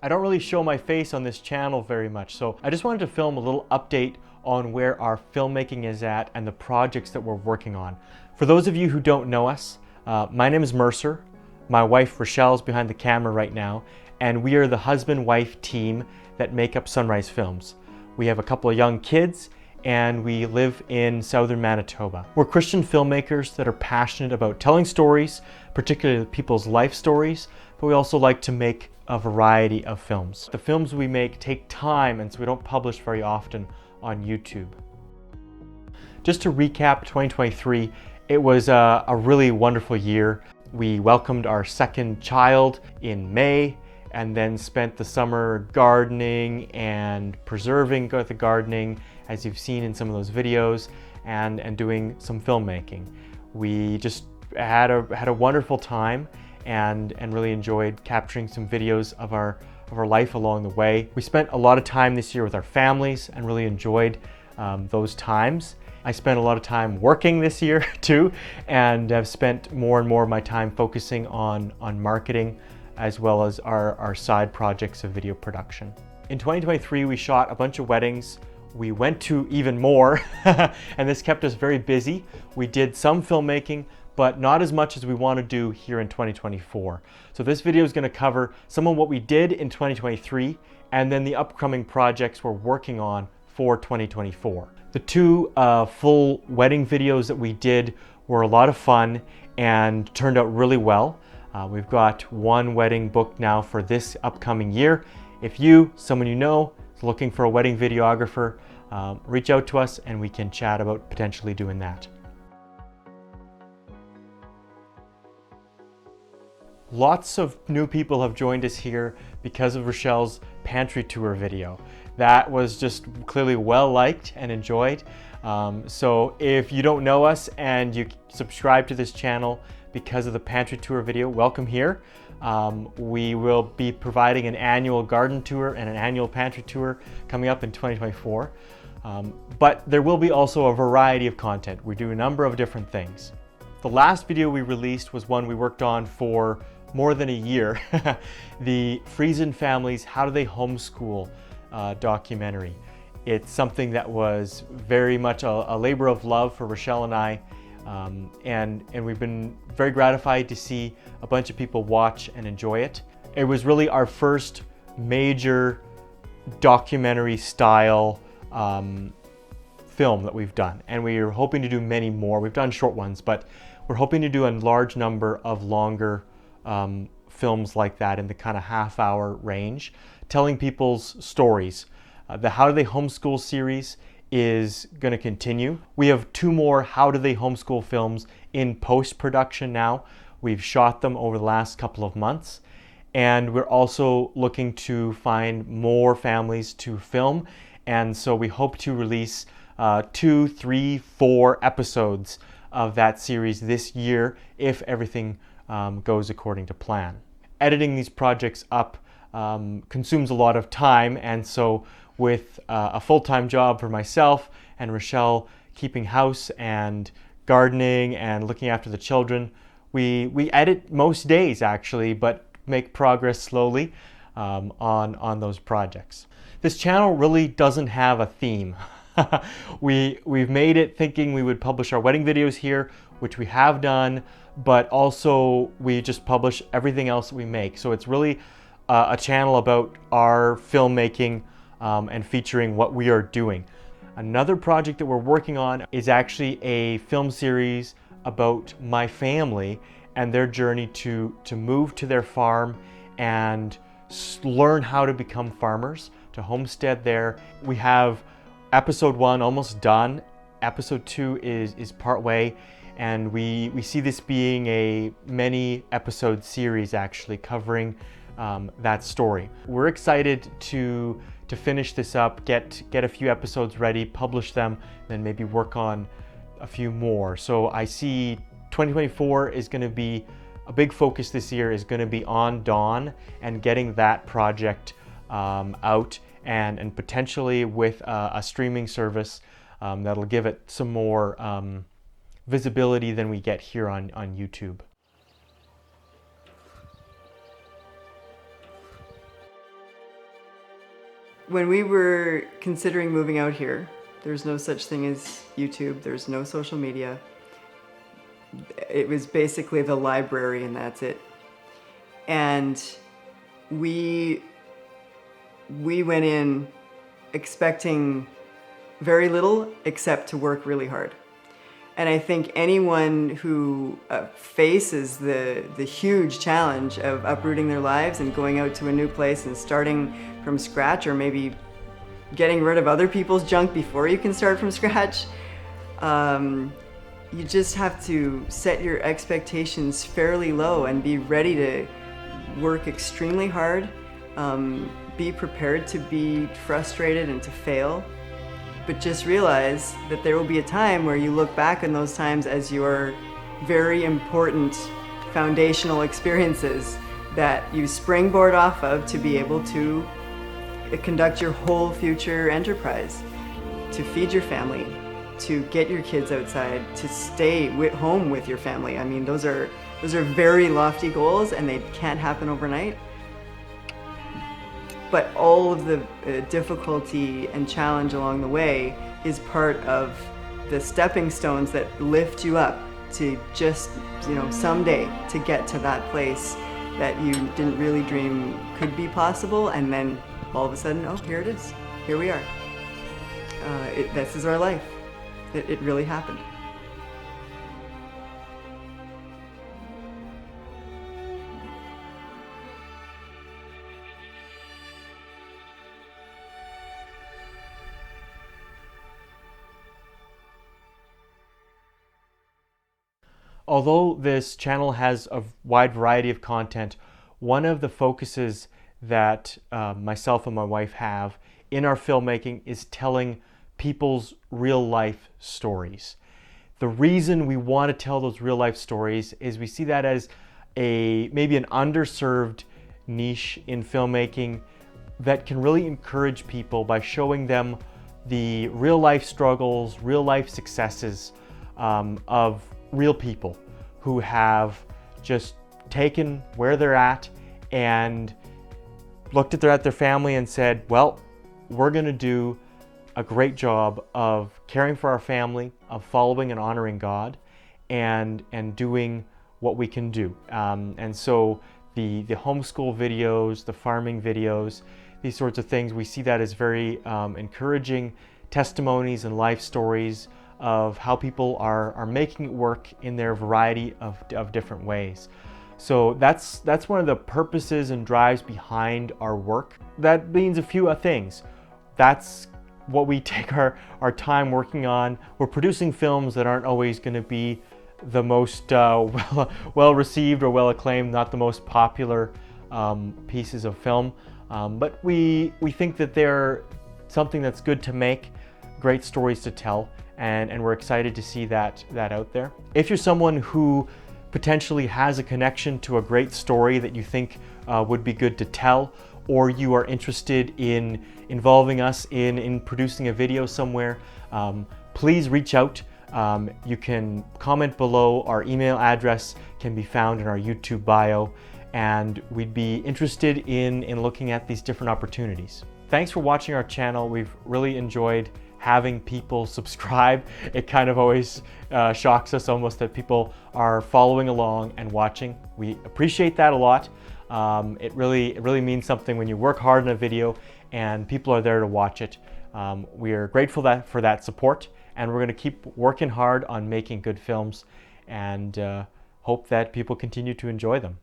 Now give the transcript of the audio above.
I don't really show my face on this channel very much, so I just wanted to film a little update on where our filmmaking is at and the projects that we're working on. For those of you who don't know us, my name is Mercer. My wife Rochelle is behind the camera right now, and we are the husband-wife team that make up Sunrise Films. We have a couple of young kids, and we live in southern Manitoba. We're Christian filmmakers that are passionate about telling stories, particularly people's life stories, but we also like to make a variety of films. The films we make take time, and so we don't publish very often on YouTube. Just to recap 2023, it was a really wonderful year. We welcomed our second child in May, and then spent the summer gardening and preserving the gardening, as you've seen in some of those videos, and doing some filmmaking. We just had a wonderful time and really enjoyed capturing some videos of our life along the way. We spent a lot of time this year with our families and really enjoyed those times. I spent a lot of time working this year too, and have spent more and more of my time focusing on marketing, as well as our side projects of video production. In 2023, we shot a bunch of weddings. We went to even more, and this kept us very busy. We did some filmmaking, but not as much as we want to do here in 2024. So this video is going to cover some of what we did in 2023, and then the upcoming projects we're working on for 2024. The two full wedding videos that we did were a lot of fun and turned out really well. We've got one wedding booked now for this upcoming year. If you, someone you know, is looking for a wedding videographer, reach out to us and we can chat about potentially doing that. Lots of new people have joined us here because of Rochelle's pantry tour video. That was just clearly well liked and enjoyed. So if you don't know us and you subscribe to this channel because of the pantry tour video, welcome here. We will be providing an annual garden tour and an annual pantry tour coming up in 2024. But there will be also a variety of content. We do a number of different things. The last video we released was one we worked on for more than a year. The Friesen Families, How Do They Homeschool documentary. It's something that was very much a labor of love for Rochelle and I, and we've been very gratified to see a bunch of people watch and enjoy it. It was really our first major documentary style film that we've done, and we are hoping to do many more. We've done short ones, but we're hoping to do a large number of longer films like that in the kind of half-hour range, telling people's stories. The How Do They Homeschool series is going to continue. We have two more How Do They Homeschool films in post-production now. We've shot them over the last couple of months, and we're also looking to find more families to film, and so we hope to release 2, 3, 4 episodes of that series this year if everything goes according to plan. Editing these projects up consumes a lot of time, and so with a full-time job for myself and Rochelle keeping house and gardening and looking after the children, we edit most days actually, but make progress slowly on those projects. This channel really doesn't have a theme. We've made it thinking we would publish our wedding videos here, which we have done, but also we just publish everything else that we make. So it's really a channel about our filmmaking and featuring what we are doing. Another project that we're working on is actually a film series about my family and their journey to move to their farm and learn how to become farmers, to homestead there. We have episode 1 almost done. Episode 2 is part way, and we see this being a many episode series actually covering that story. We're excited to finish this up, get a few episodes ready, publish them, then maybe work on a few more. So I see 2024 is going to be a big focus this year, is going to be on Dawn and getting that project out, and potentially with a streaming service that'll give it some more visibility than we get here on YouTube. When we were considering moving out here, there's no such thing as YouTube, there's no social media. It was basically the library and that's it. And we went in expecting very little except to work really hard. And I think anyone who faces the huge challenge of uprooting their lives and going out to a new place and starting from scratch, or maybe getting rid of other people's junk before you can start from scratch, you just have to set your expectations fairly low and be ready to work extremely hard, be prepared to be frustrated and to fail, but just realize that there will be a time where you look back on those times as your very important foundational experiences that you springboard off of to be able to conduct your whole future enterprise, to feed your family, to get your kids outside, to stay home with your family. I mean, those are very lofty goals and they can't happen overnight. But all of the difficulty and challenge along the way is part of the stepping stones that lift you up to just, someday to get to that place that you didn't really dream could be possible, and then all of a sudden, oh, here it is. Here we are. This is our life. It really happened. Although this channel has a wide variety of content, one of the focuses that myself and my wife have in our filmmaking is telling people's real life stories. The reason we want to tell those real life stories is we see that as maybe an underserved niche in filmmaking that can really encourage people by showing them the real life struggles, real life successes of real people who have just taken where they're at and looked at their family and said, well, we're going to do a great job of caring for our family, of following and honoring God, and doing what we can do. And so the homeschool videos, the farming videos, these sorts of things, we see that as very encouraging testimonies and life stories of how people are making it work in their variety of different ways. So that's one of the purposes and drives behind our work. That means a few things. That's what we take our time working on. We're producing films that aren't always going to be the most well received or well acclaimed, not the most popular pieces of film, but we think that they're something that's good to make, great stories to tell, and we're excited to see that out there. If you're someone who potentially has a connection to a great story that you think would be good to tell, or you are interested in involving us in producing a video somewhere, please reach out. You can comment below. Our email address can be found in our YouTube bio, and we'd be interested in looking at these different opportunities. Thanks for watching our channel. We've really enjoyed having people subscribe. It kind of always shocks us almost that people are following along and watching. We appreciate that a lot. It really means something when you work hard on a video and people are there to watch it. We are grateful for that support, and we're going to keep working hard on making good films and hope that people continue to enjoy them.